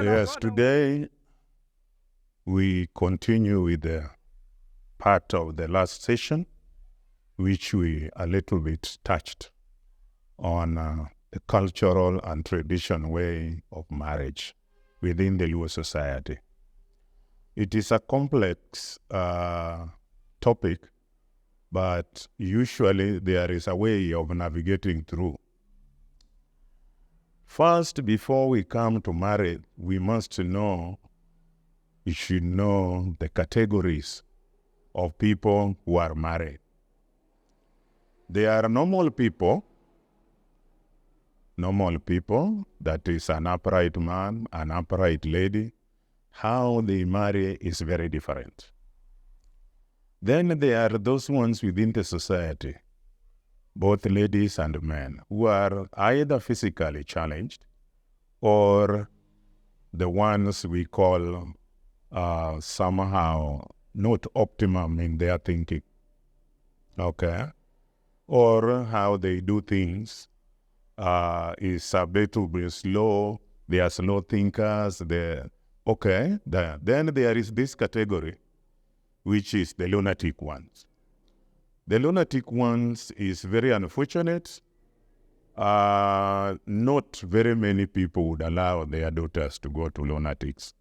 Yes, today we continue with the part of the last session, which we a little bit touched on the cultural and traditional way of marriage within the Luo Society. It is a complex topic, but usually there is a way of navigating through. First, before we come to marriage, we should know the categories of people who are married. There are normal people, that is an upright man, an upright lady. How they marry is very different. Then there are those ones within the society, both ladies and men, who are either physically challenged or the ones we call somehow not optimum in their thinking, okay? Or how they do things is a bit slow. They are slow thinkers. Then there is this category, which is the lunatic ones. The lunatic ones is very unfortunate. Not very many people would allow their daughters to go to lunatics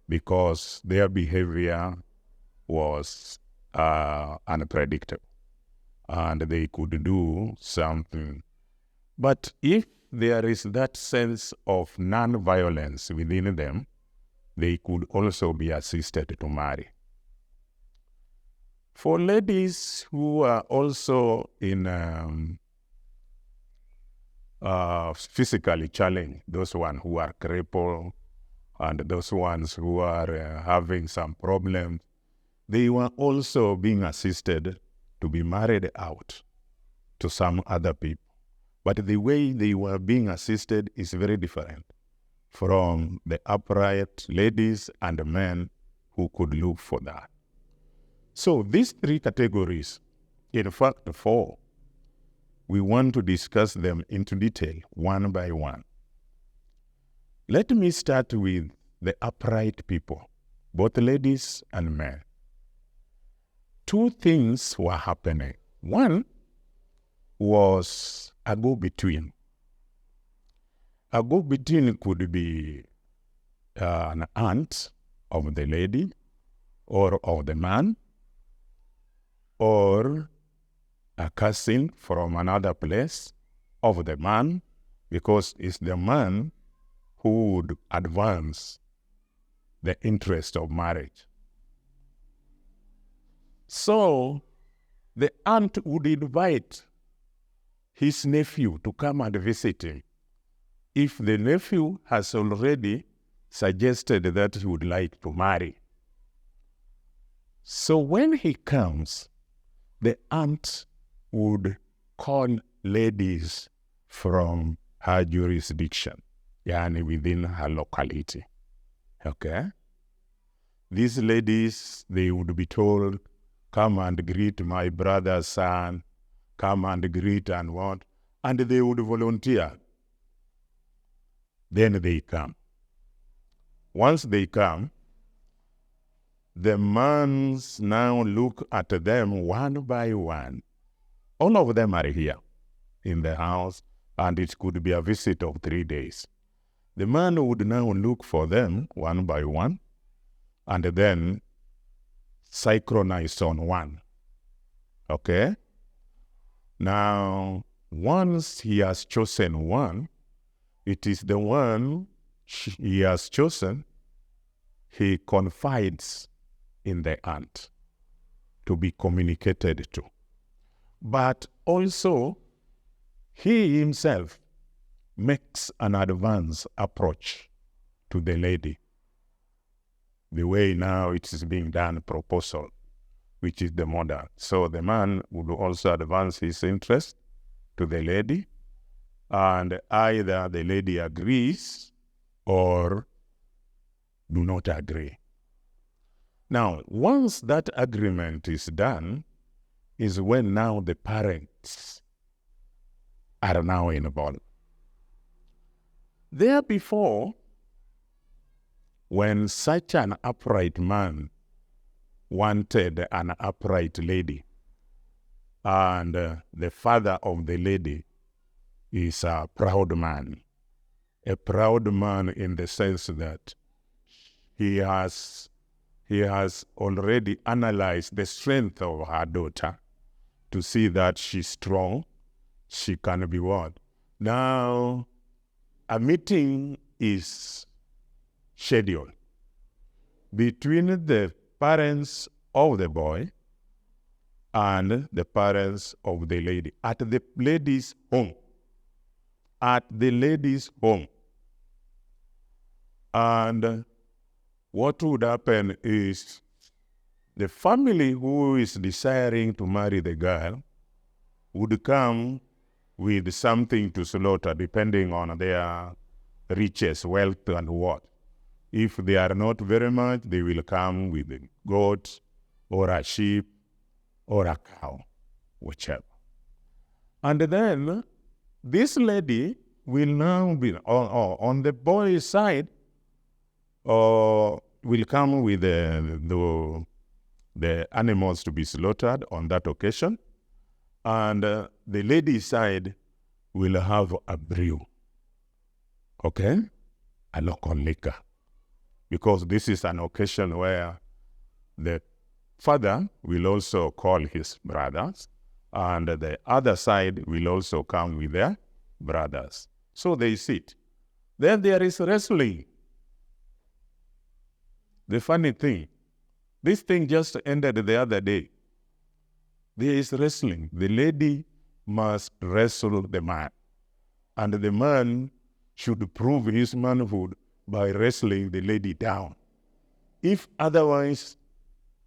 because their behavior was unpredictable and they could do something. But if there is that sense of non-violence within them, they could also be assisted to marry. For ladies who are also in physically challenged, those ones who are crippled and those ones who are having some problems, they were also being assisted to be married out to some other people. But the way they were being assisted is very different from the upright ladies and men who could look for that. So these three categories, in fact 4, we want to discuss them into detail, one by one. Let me start with the upright people, both ladies and men. 2 things were happening. One was a go-between. A go-between could be an aunt of the lady or of the man, or a cousin from another place of the man, because it's the man who would advance the interest of marriage. So the aunt would invite his nephew to come and visit him if the nephew has already suggested that he would like to marry. So when he comes, the aunt would call ladies from her jurisdiction, yani within her locality, okay? These ladies, they would be told, come and greet my brother's son, come and greet and what, and they would volunteer. Then they come. Once they come, the mans now look at them one by one. All of them are here in the house, and it could be a visit of 3 days. The man would now look for them one by one, and then synchronize on one. Okay? Now, once he has chosen one, it is the one he has chosen, he confides in the aunt to be communicated to. But also, he himself makes an advance approach to the lady. The way now it is being done, proposal, which is the model. So the man would also advance his interest to the lady, and either the lady agrees or do not agree. Now, once that agreement is done, is when now the parents are now involved. There before, when such an upright man wanted an upright lady, and the father of the lady is a proud man in the sense that he has already analyzed the strength of her daughter to see that she's strong, she can be what? Now, a meeting is scheduled between the parents of the boy and the parents of the lady at the lady's home. At the lady's home. And what would happen is the family who is desiring to marry the girl would come with something to slaughter depending on their riches, wealth, and what. If they are not very much, they will come with a goat or a sheep or a cow, whichever. And then this lady will now be on the boy's side, or will come with the animals to be slaughtered on that occasion, and the lady's side will have a brew, okay, a local liquor, because this is an occasion where the father will also call his brothers, and the other side will also come with their brothers. So they sit. Then there is wrestling. The funny thing, this thing just ended the other day. There is wrestling. The lady must wrestle the man, and the man should prove his manhood by wrestling the lady down. If otherwise,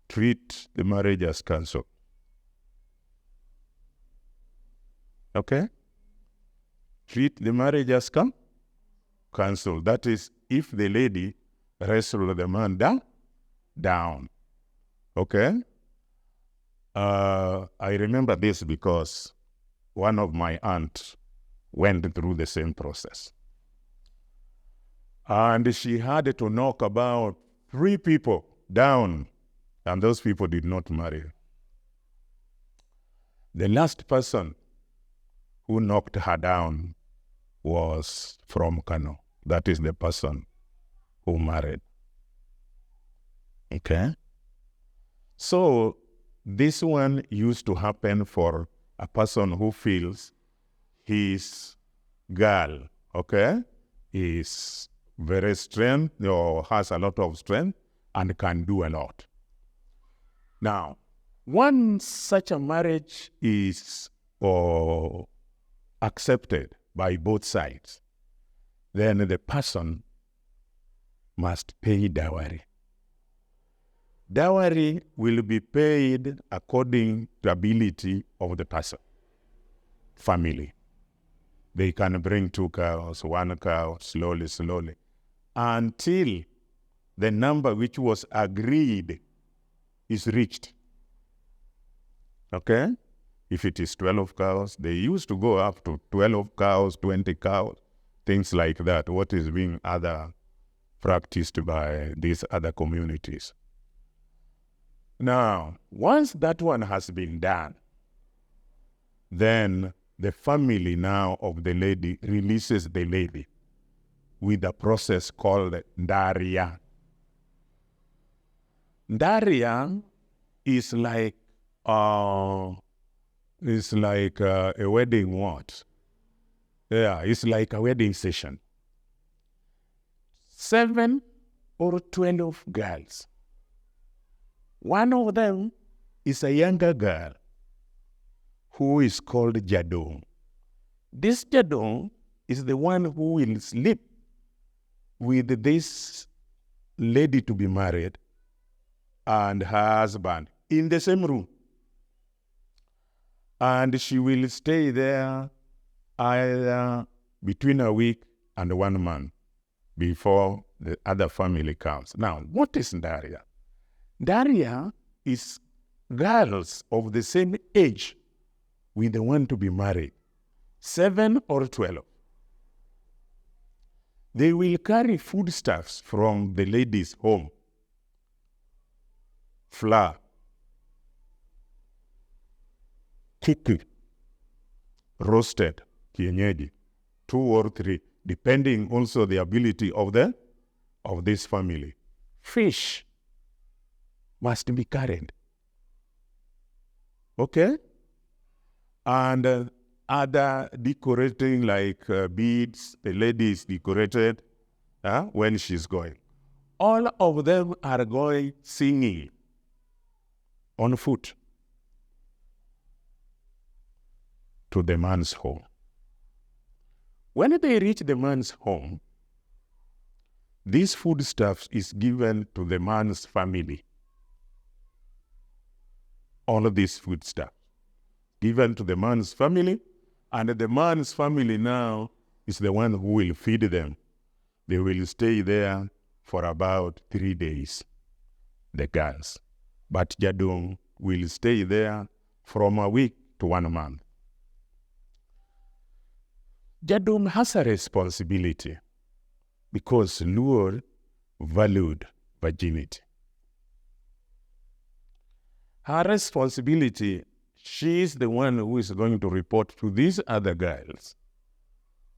treat the marriage as cancelled. Okay? Treat the marriage as cancelled. That is, if the lady wrestle the man down. Okay? I remember this because one of my aunts went through the same process. And she had to knock about 3 people down, and those people did not marry. The last person who knocked her down was from Kano. That is the person who married. Okay? So this one used to happen for a person who feels his girl, okay, is very strength or has a lot of strength and can do a lot. Now, once such a marriage is accepted by both sides, then the person must pay dowry. Dowry will be paid according to ability of the person, family. They can bring 2 cows, 1 cow, slowly, until the number which was agreed is reached. Okay? If it is 12 cows, they used to go up to 12 cows, 20 cows, things like that, what is being practiced by these other communities. Now, once that one has been done, then the family now of the lady releases the lady with a process called Ndaria. Ndaria is like a wedding what? Yeah, it's like a wedding session. 7 or 12 girls. One of them is a younger girl who is called Jadong. This Jadong is the one who will sleep with this lady to be married and her husband in the same room. And she will stay there either between a week and 1 month before the other family comes. Now, what is Ndaria? Ndaria is girls of the same age with the one to be married. 7 or 12. They will carry foodstuffs from the lady's home. Flour, kuku, roasted, kienyeji, 2 or 3, depending also the ability of this family. Fish must be carried. Okay? And other decorating like beads, the lady is decorated when she's going. All of them are going singing on foot to the man's home. When they reach the man's home, this foodstuff is given to the man's family. All of this foodstuff given to the man's family, and the man's family now is the one who will feed them. They will stay there for about 3 days, the girls. But Jadung will stay there from a week to 1 month. Jadung has a responsibility because Luo valued virginity. Her responsibility, she is the one who is going to report to these other girls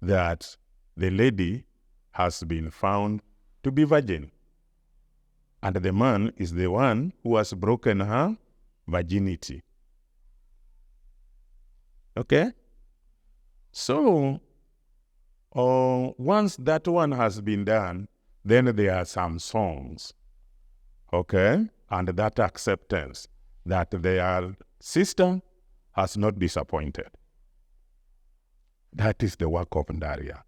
that the lady has been found to be virgin. And the man is the one who has broken her virginity. Okay? So, once that one has been done, then there are some songs. Okay? And that acceptance that their sister has not disappointed. That is the work of Daria,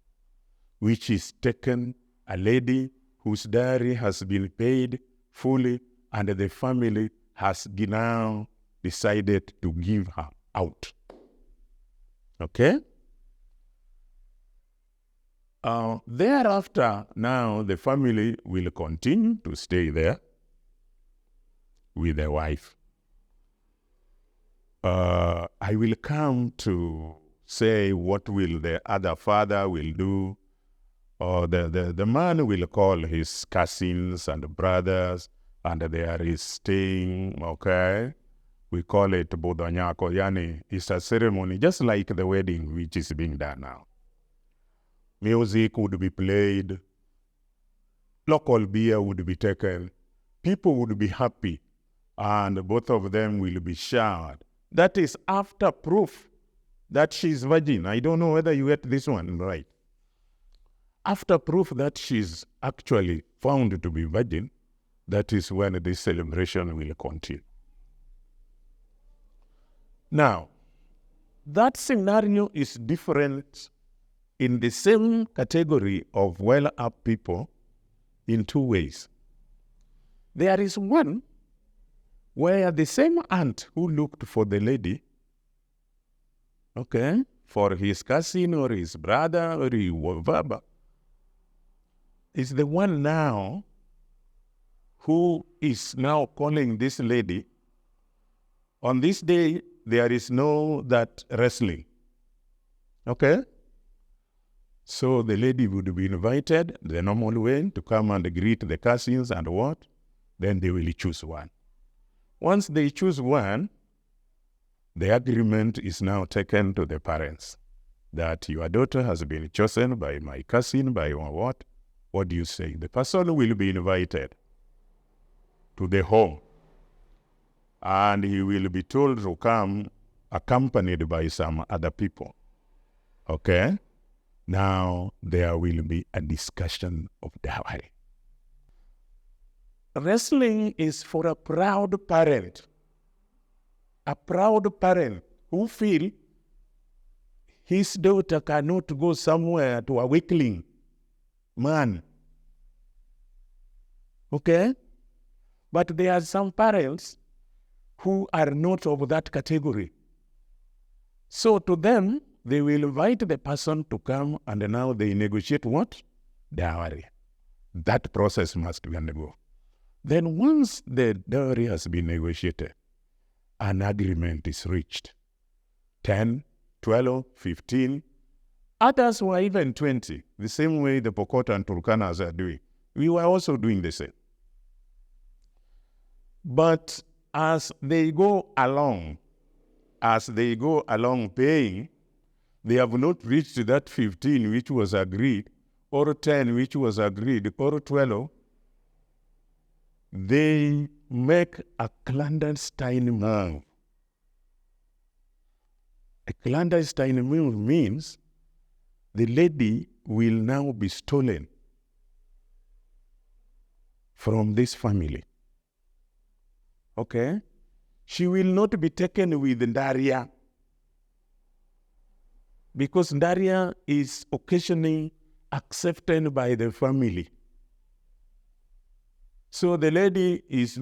which is taken a lady whose dowry has been paid fully, and the family has now decided to give her out. Okay? Thereafter, now the family will continue to stay there with the wife. I will come to say what will the other father will do. Or the man will call his cousins and brothers, and there is staying, okay? We call it Bodanyako, yani it's a ceremony, just like the wedding which is being done now. Music would be played, local beer would be taken, people would be happy, and both of them will be showered. That is after proof that she's virgin. I don't know whether you get this one right. After proof that she's actually found to be virgin, that is when this celebration will continue. Now, that scenario is different in the same category of well-up people in 2 ways. There is one where the same aunt who looked for the lady, okay, for his cousin or his brother or whoever, is the one now who is now calling this lady. On this day, there is no that wrestling. Okay? So the lady would be invited the normal way to come and greet the cousins and what? Then they will choose one. Once they choose one, the agreement is now taken to the parents that your daughter has been chosen by my cousin, by what? What do you say? The person will be invited to the home, and he will be told to come accompanied by some other people. Okay? Now there will be a discussion of dowry. Wrestling is for a proud parent. A proud parent who feel his daughter cannot go somewhere to a weakling man. Okay? But there are some parents who are not of that category. So to them, they will invite the person to come, and now they negotiate what? Dowry. That process must be undergo. Then once the dowry has been negotiated, an agreement is reached. 10, 12, 15. Others were even 20, the same way the Pokot and Turkanas are doing. We were also doing the same. But as they go along paying, they have not reached that 15 which was agreed, or 10 which was agreed, or 12. They make a clandestine move. A clandestine move means the lady will now be stolen from this family. Okay? She will not be taken with Ndaria, because Ndaria is occasionally accepted by the family. So the lady is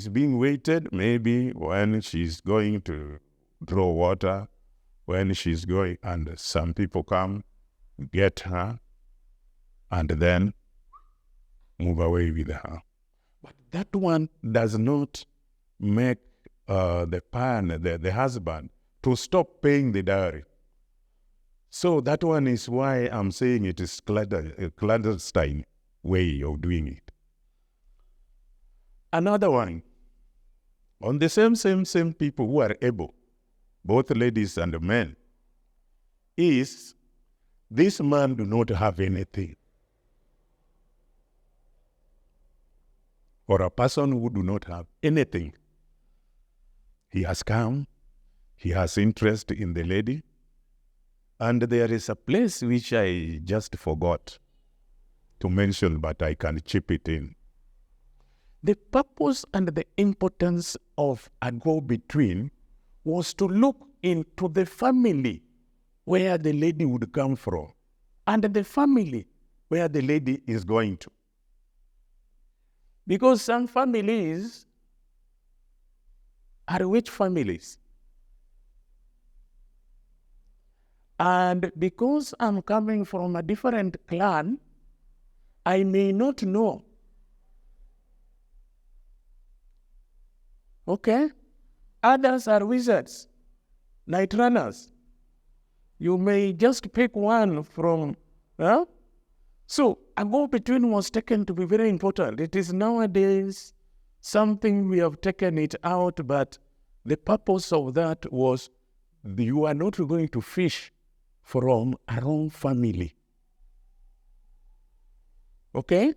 being waited, maybe when she's going to draw water, when she's going, and some people come, get her, and then move away with her. But that one does not make the husband, to stop paying the dowry. So that one is why I'm saying it is a clandestine way of doing it. Another one, on the same people who are able, both ladies and men, is this man do not have anything. Or a person who do not have anything. He has come, he has interest in the lady, and there is a place which I just forgot to mention, but I can chip it in. The purpose and the importance of a go-between was to look into the family where the lady would come from, and the family where the lady is going to. Because some families are rich families. And because I'm coming from a different clan, I may not know. Okay? Others are wizards, night runners. You may just pick one from, So a go-between was taken to be very important. It is nowadays something we have taken it out, but the purpose of that was you are not going to fish from our own family. Okay?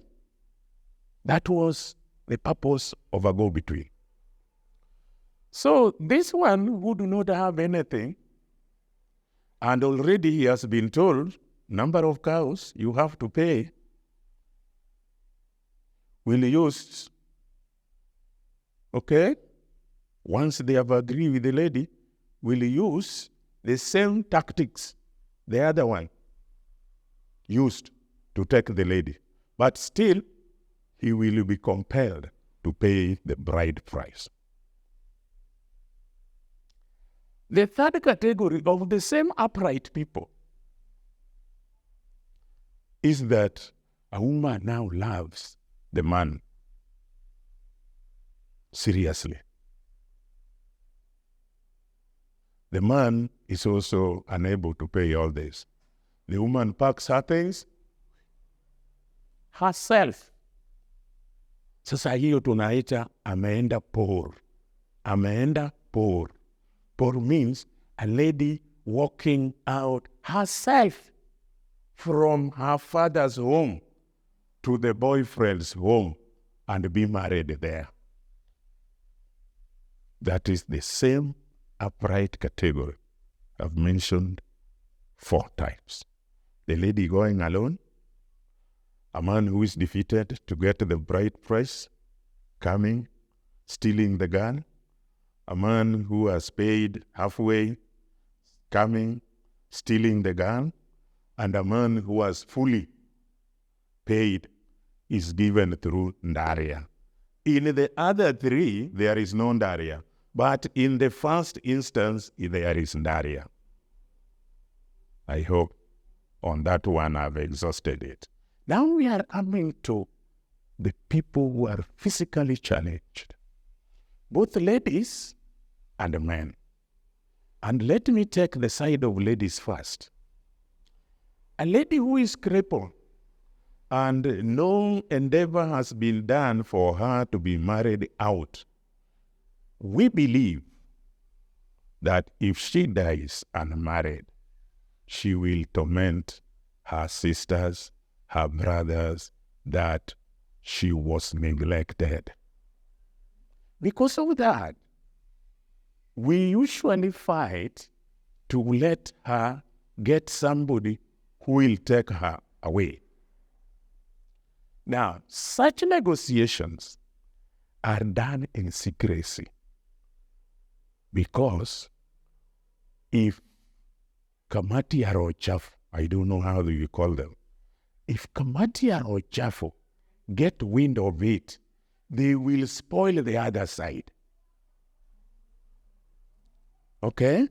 That was the purpose of a go-between. So this one who do not have anything, and already he has been told, number of cows you have to pay, will use, okay? Once they have agreed with the lady, will use the same tactics the other one used to take the lady. But still, he will be compelled to pay the bride price. The third category of the same upright people is that a woman now loves the man seriously. The man is also unable to pay all this. The woman packs her things herself. Sasa hiyo tunaita ameenda por. Ameenda por. Por means a lady walking out herself from her father's home to the boyfriend's home and be married there. That is the same upright category I've mentioned 4 times. The lady going alone, a man who is defeated to get the bride price, coming, stealing the gun, a man who has paid halfway, coming, stealing the gun, and a man who has fully paid is given through Ndaria. In the other 3, there is no Ndaria. But in the first instance, there is Ndaria. I hope on that one I've exhausted it. Now we are coming to the people who are physically challenged, both ladies and men. And let me take the side of ladies first. A lady who is crippled and no endeavor has been done for her to be married out, we believe that if she dies unmarried, she will torment her sisters, her brothers, that she was neglected. Because of that, we usually fight to let her get somebody who will take her away. Now, such negotiations are done in secrecy, because if Kamati or Chafu, I don't know how you call them, if Kamati or Chafu get wind of it, they will spoil the other side. Okay?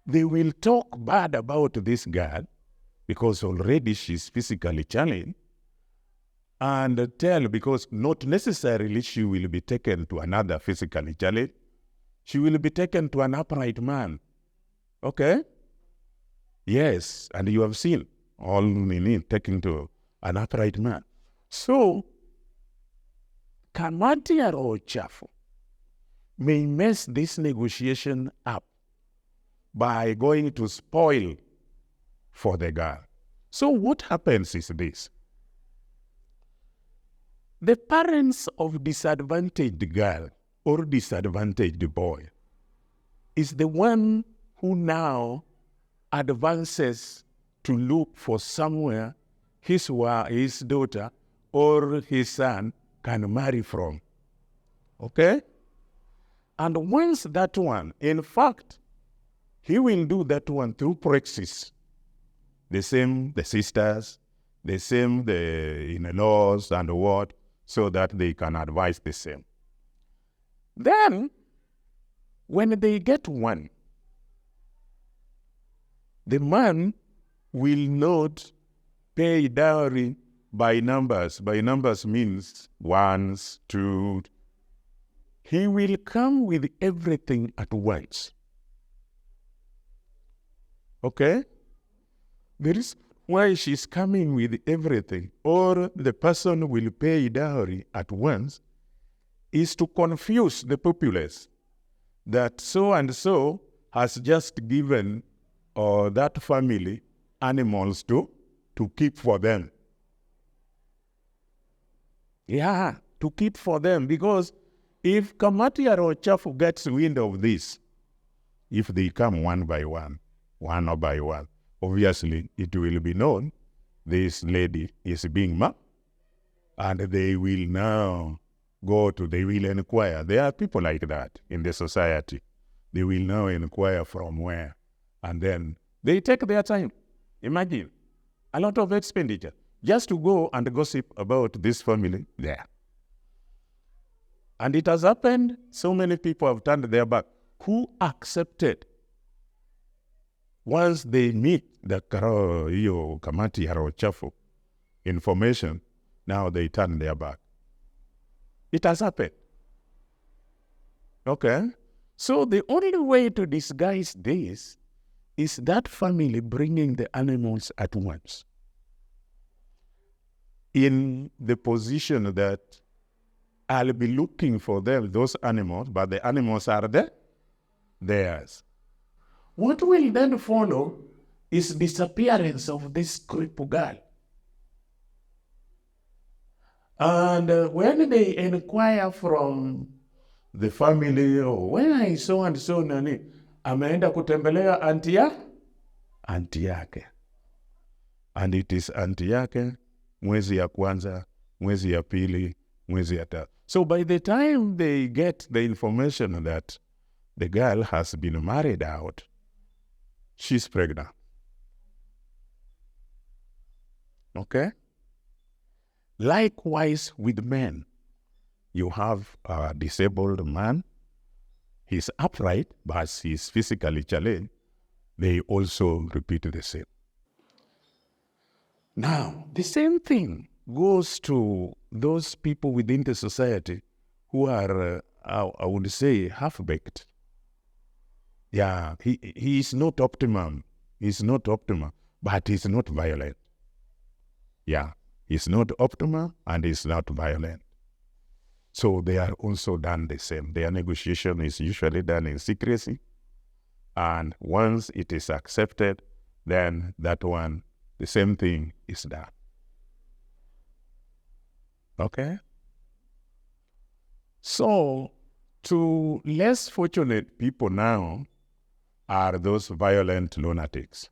They will talk bad about this girl because already she's physically challenged, and tell, because not necessarily she will be taken to another physically challenged, she will be taken to an upright man. Okay? Yes, and you have seen all in taken to an upright man. So, Kamati or Chafu may mess this negotiation up by going to spoil for the girl. So what happens is this. The parents of disadvantaged girl or disadvantaged boy is the one who now advances to look for somewhere his daughter or his son can marry from. Okay? And once that one, in fact, he will do that one through praxis. The same, the sisters, the same, the in-laws and what, so that they can advise the same. Then, when they get one, the man will not pay dowry by numbers. By numbers means ones, two. He will come with everything at once. Okay? There is why she's coming with everything, or the person will pay dowry at once, is to confuse the populace that so and so has just given that family animals to keep for them. Yeah, to keep for them, because if Kamati or Chafu gets wind of this, if they come one by one by one, obviously it will be known this lady is being married, and they will now they will inquire. There are people like that in the society. They will now inquire from where, and then they take their time. Imagine, a lot of expenditure just to go and gossip about this family there. And it has happened, so many people have turned their back. Who accepted? Once they meet the Kamati or Chafu information, now they turn their back. It has happened. Okay? So the only way to disguise this is that family bringing the animals at once, in the position that I'll be looking for them, those animals, but the animals are theirs. What will then follow is disappearance of this crippled girl. And when they inquire from the family, when I saw and so nani, ameenda kutembelea anti yake. And it is anti yake, mwezi ya kwanza, mwezi ya pili, mwezi ya tatu. So by the time they get the information that the girl has been married out, she's pregnant. Okay? Likewise with men. You have a disabled man. He's upright, but he's physically challenged. They also repeat the same. Now, the same thing goes to those people within the society who are, I would say, half-baked. Yeah, he is not optimum. He's not optimum, but he's not violent. Yeah, he's not optimum and he's not violent. So they are also done the same. Their negotiation is usually done in secrecy. And once it is accepted, then that one, the same thing is done. Okay? So, to less fortunate people now are those violent lunatics.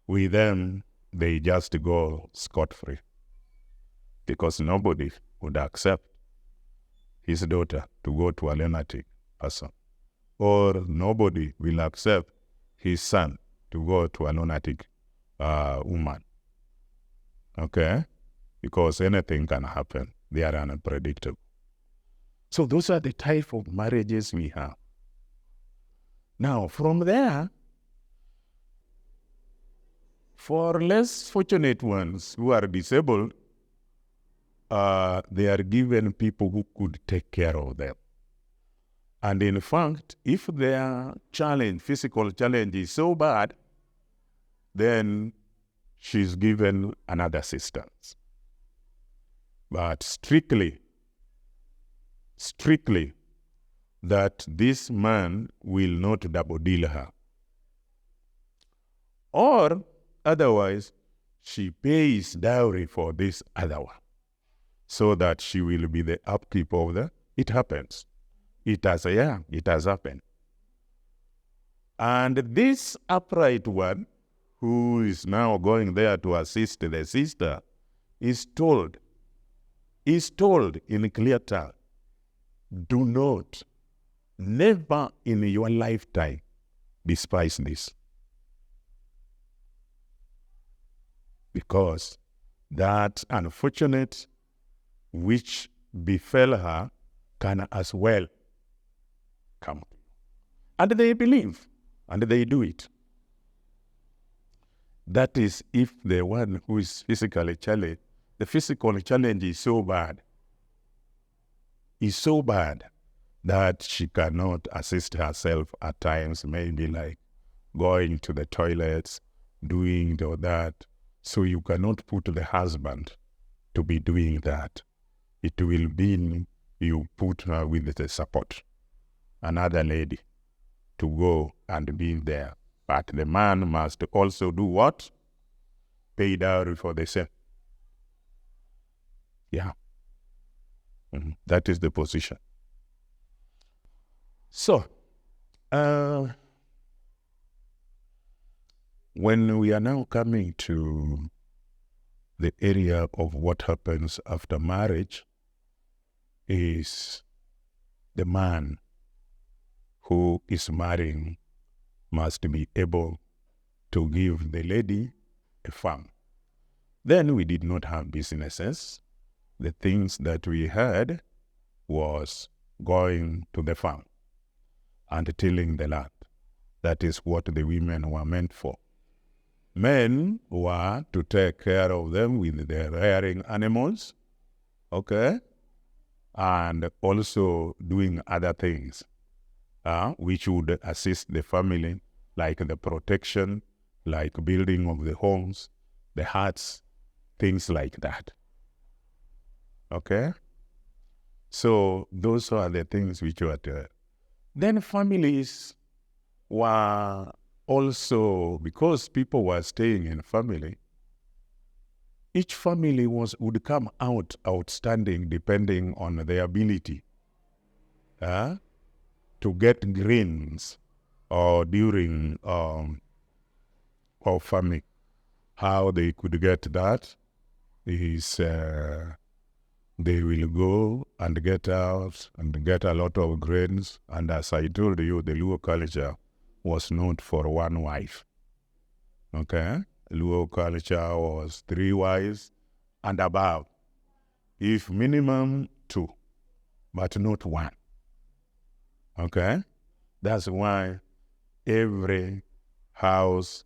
With them, they just go scot-free because nobody would accept his daughter to go to a lunatic person, or nobody will accept his son to go to a lunatic woman. Okay? Because anything can happen. They are unpredictable. So those are the type of marriages we have. Now, from there, for less fortunate ones who are disabled, they are given people who could take care of them. And in fact, if their challenge, physical challenge is so bad, then she's given another assistance. But strictly, that this man will not double deal her. Or otherwise, she pays dowry for this other one, so that she will be the upkeep of the, it happens. It has happened. And this upright one, who is now going there to assist the sister, is told in clear terms, do not, never in your lifetime despise this. Because that unfortunate which befell her can as well come. And they believe, and they do it. That is if the one who is physically challenged, the physical challenge is so bad that she cannot assist herself at times, maybe like going to the toilets, doing that. So you cannot put the husband to be doing that. It will be you put her with the support, another lady, to go and be there. But the man must also do what? Pay dowry for the same. Yeah. That is the position. So, when we are now coming to the area of what happens after marriage, is the man who is marrying must be able to give the lady a farm. Then we did not have businesses. The things that we had was going to the farm and tilling the land. That is what the women were meant for. Men were to take care of them with their rearing animals, okay, and also doing other things which would assist the family, like the protection, like building of the homes, the huts, things like that. Okay? So those are the things which were there. Then families were also, because people were staying in family, each family would come out outstanding depending on their ability to get grains or during farming. How they could get that is they will go and get out and get a lot of grains. And as I told you, the Luo culture was not for one wife. Okay? Luo culture was 3 wives and above. If minimum 2, but not 1. Okay? That's why every house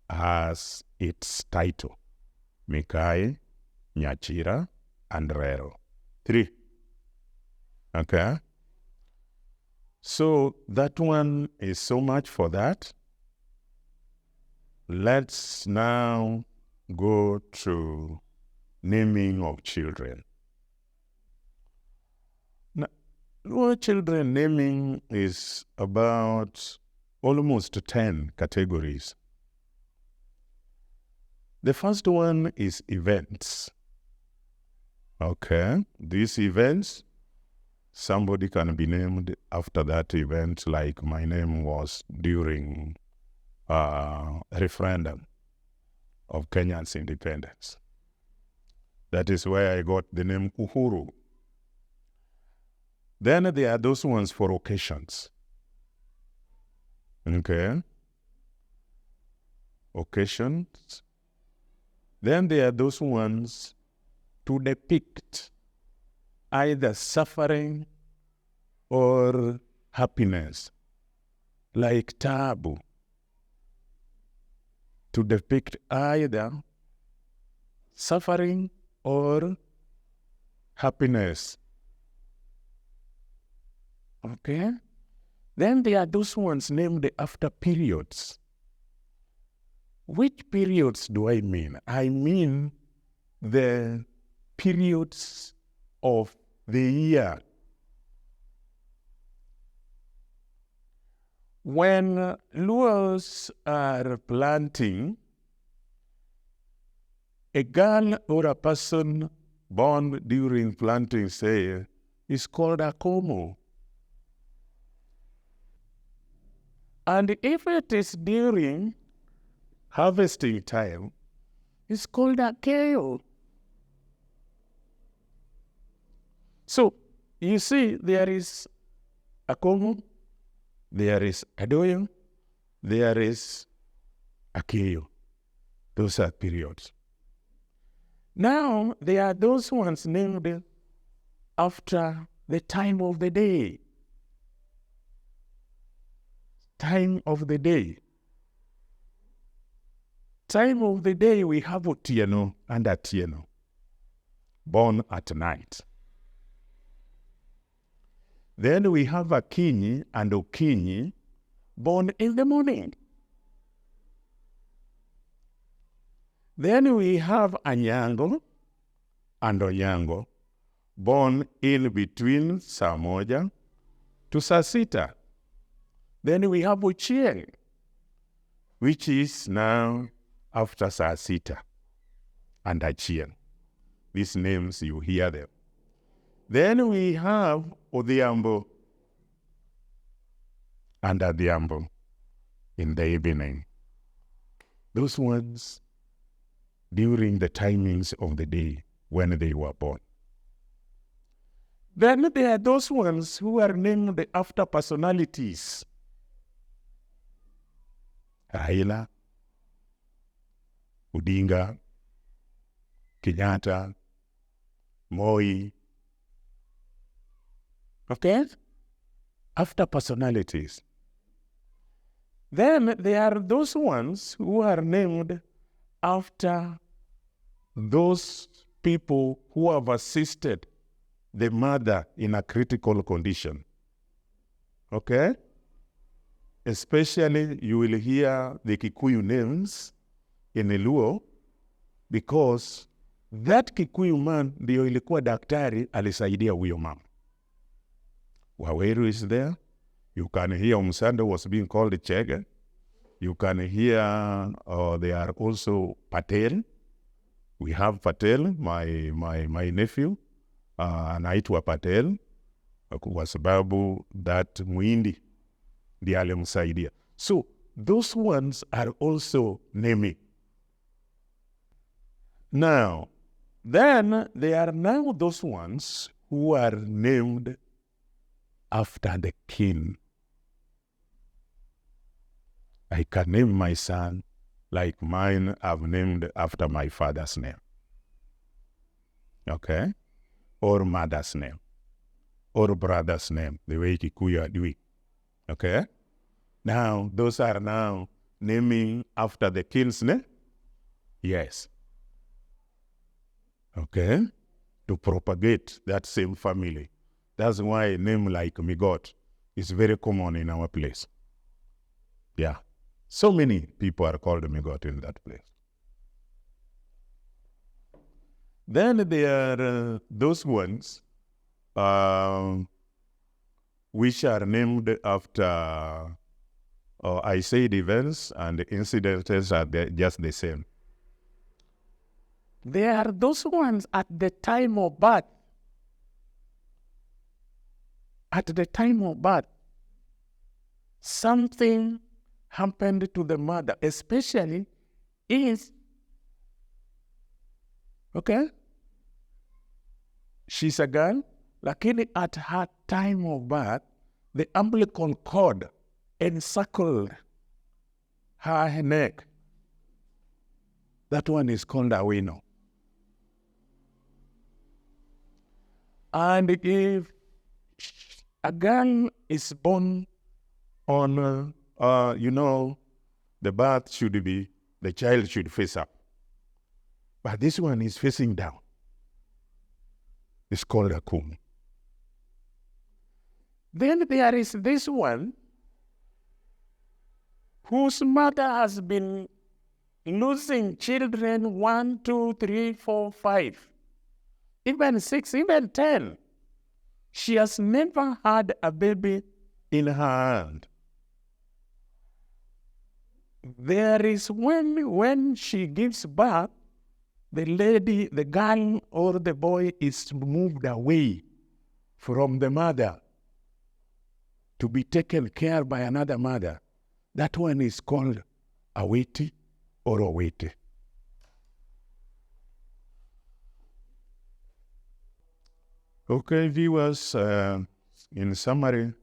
has its title. Mikai, Nyachira, and Rero. 3. Okay? So that one is so much for that. Let's now go to naming of children. Now, Luo children naming is about almost 10 categories. The first one is events. Okay, these events, somebody can be named after that event, like my name was during referendum of Kenya's independence. That is where I got the name Uhuru. Then there are those ones for occasions. Okay. Occasions. Then there are those ones to depict either suffering or happiness, like tabu. To depict either suffering or happiness. Okay? Then there are those ones named after periods. Which periods do I mean? I mean the periods of the year. When Luos are planting, a girl or a person born during planting, say, is called a komo. And if it is during harvesting time, it's called a kale. So, you see, there is a komo, there is a doyo, there is a kale. Those are periods. Now, there are those ones named after the time of the day. Time of the day. Time of the day, we have Otieno and Atieno, born at night. Then we have Akinyi and Okinyi, born in the morning. Then we have Anyango and Onyango, born in between saa moja to saa sita. Then we have Ochieng, which is now after saa sita, and Achieng. These names, you hear them. Then we have Odhiambo and Adhiambo in the evening. Those ones during the timings of the day when they were born. Then there are those ones who are named after personalities. Raila, Odinga, Kenyatta, Moi. Okay? After personalities. Then there are those ones who are named after those people who have assisted the mother in a critical condition. Okay? Especially you will hear the Kikuyu names in Luo, because that Kikuyu man ndio ilikuwa daktari alisaidia huyo mama. Waweru is there. You can hear Umsando was being called Chege. You can hear they are also Patel. We have Patel, my nephew, anaitwa Patel, kwa sababu that Muindi ndiye alimsaidia. So those ones are also naming. Now, then there are now those ones who are named after the king. I can name my son like mine I've named after my father's name. Okay? Or mother's name. Or brother's name, the way Kikuyu are doing. Okay? Now, those are now naming after the king's name? Yes. Okay? To propagate that same family. That's why a name like Migot is very common in our place. Yeah. So many people are called Migot in that place. Then there are those ones which are named after, I said events and incidences are just the same. There are those ones at the time of birth. At the time of birth, something happened to the mother, especially if, okay, she's a girl, lakini at her time of birth, the umbilical cord encircled her neck. That one is called a wino. And if a girl is born on, the birth should be, the child should face up. But this one is facing down. It's called a kum. Then there is this one whose mother has been losing children 1, 2, 3, 4, 5, even 6, even 10. She has never had a baby in her hand. There is when she gives birth, the lady, the girl or the boy is moved away from the mother to be taken care by another mother. That one is called aweti or awete. Okay, viewers, in summary,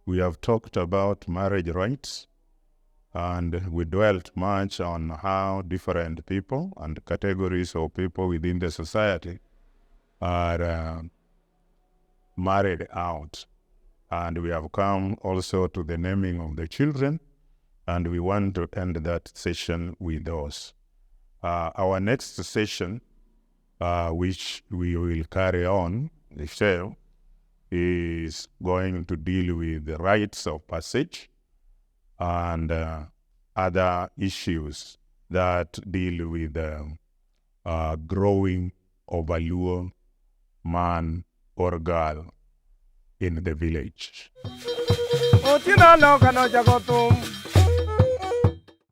we have talked about marriage rights, and we dwelt much on how different people and categories of people within the society are married out. And we have come also to the naming of the children, and we want to end that session with those. Our next session, which we will carry on, the show, is going to deal with the rites of passage and other issues that deal with growing of a Luo man or girl in the village.